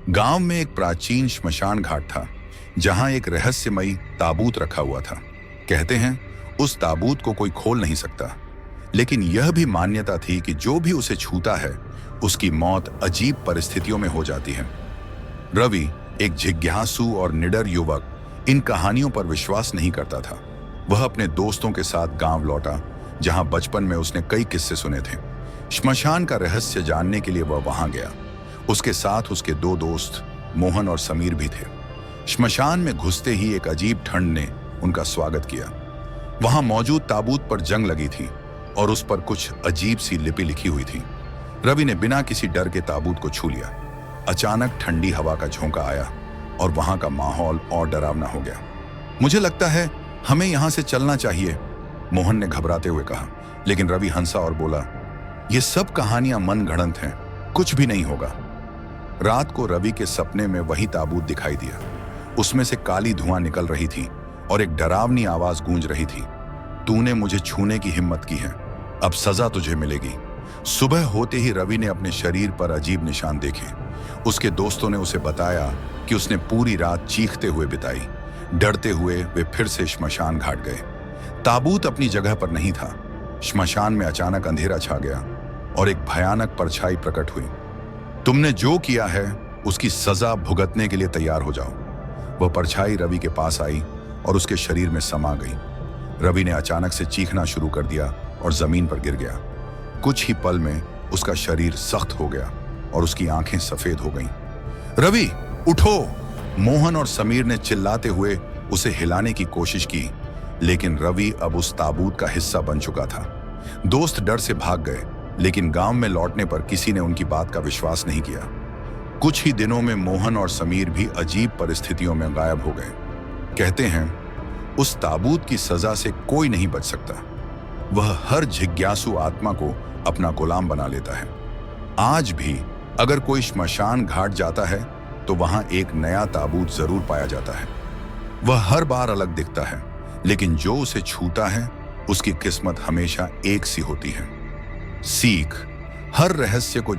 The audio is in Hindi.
गांव में एक प्राचीन श्मशान घाट था जहां एक रहस्यमयी ताबूत रखा हुआ था। कहते हैं उस ताबूत को कोई खोल नहीं सकता, लेकिन यह भी मान्यता थी कि जो भी उसे छूता है उसकी मौत अजीब परिस्थितियों में हो जाती है। रवि, एक जिज्ञासु और निडर युवक, इन कहानियों पर विश्वास नहीं करता था। वह अपने दोस्तों के साथ गांव लौटा जहां बचपन में उसने कई किस्से सुने थे। श्मशान का रहस्य जानने के लिए वह वहां गया। उसके साथ उसके दो दोस्त मोहन और समीर भी थे। श्मशान में घुसते ही एक अजीब ठंड ने उनका स्वागत किया। वहां मौजूद ताबूत पर जंग लगी थी और उस पर कुछ अजीब सी लिपि लिखी हुई थी। रवि ने बिना किसी डर के ताबूत को छू लिया। अचानक ठंडी हवा का झोंका आया और वहां का माहौल और डरावना हो गया। मुझे लगता है हमें यहां से चलना चाहिए, मोहन ने घबराते हुए कहा। लेकिन रवि हंसा और बोला, ये सब कहानियां मनगढ़ंत हैं, कुछ भी नहीं होगा। रात को रवि के सपने में वही ताबूत दिखाई दिया। उसमें से काली धुआं निकल रही थी और एक डरावनी आवाज गूंज रही थी, तूने मुझे छूने की हिम्मत की है, अब सजा तुझे मिलेगी। सुबह होते ही रवि ने अपने शरीर पर अजीब निशान देखे। उसके दोस्तों ने उसे बताया कि उसने पूरी रात चीखते हुए बिताई। डरते हुए वे फिर से श्मशान घाट गए। ताबूत अपनी जगह पर नहीं था। श्मशान में अचानक अंधेरा छा गया और एक भयानक परछाई प्रकट हुई। तुमने जो किया है उसकी सजा भुगतने के लिए तैयार हो जाओ। वह परछाई रवि के पास आई और उसके शरीर में समा गई। रवि ने अचानक से चीखना शुरू कर दिया और जमीन पर गिर गया। कुछ ही पल में उसका शरीर सख्त हो गया और उसकी आंखें सफेद हो गईं। रवि, उठो! मोहन और समीर ने चिल्लाते हुए उसे हिलाने की कोशिश की, लेकिन रवि अब उस ताबूत का हिस्सा बन चुका था। दोस्त डर से भाग गए, लेकिन गांव में लौटने पर किसी ने उनकी बात का विश्वास नहीं किया। कुछ ही दिनों में मोहन और समीर भी अजीब परिस्थितियों में गायब हो गए। कहते हैं उस ताबूत की सजा से कोई नहीं बच सकता। वह हर जिज्ञासु आत्मा को अपना गुलाम बना लेता है। आज भी अगर कोई श्मशान घाट जाता है तो वहां एक नया ताबूत जरूर पाया जाता है। वह हर बार अलग दिखता है, लेकिन जो उसे छूता है उसकी किस्मत हमेशा एक सी होती है। सीख, हर रहस्य को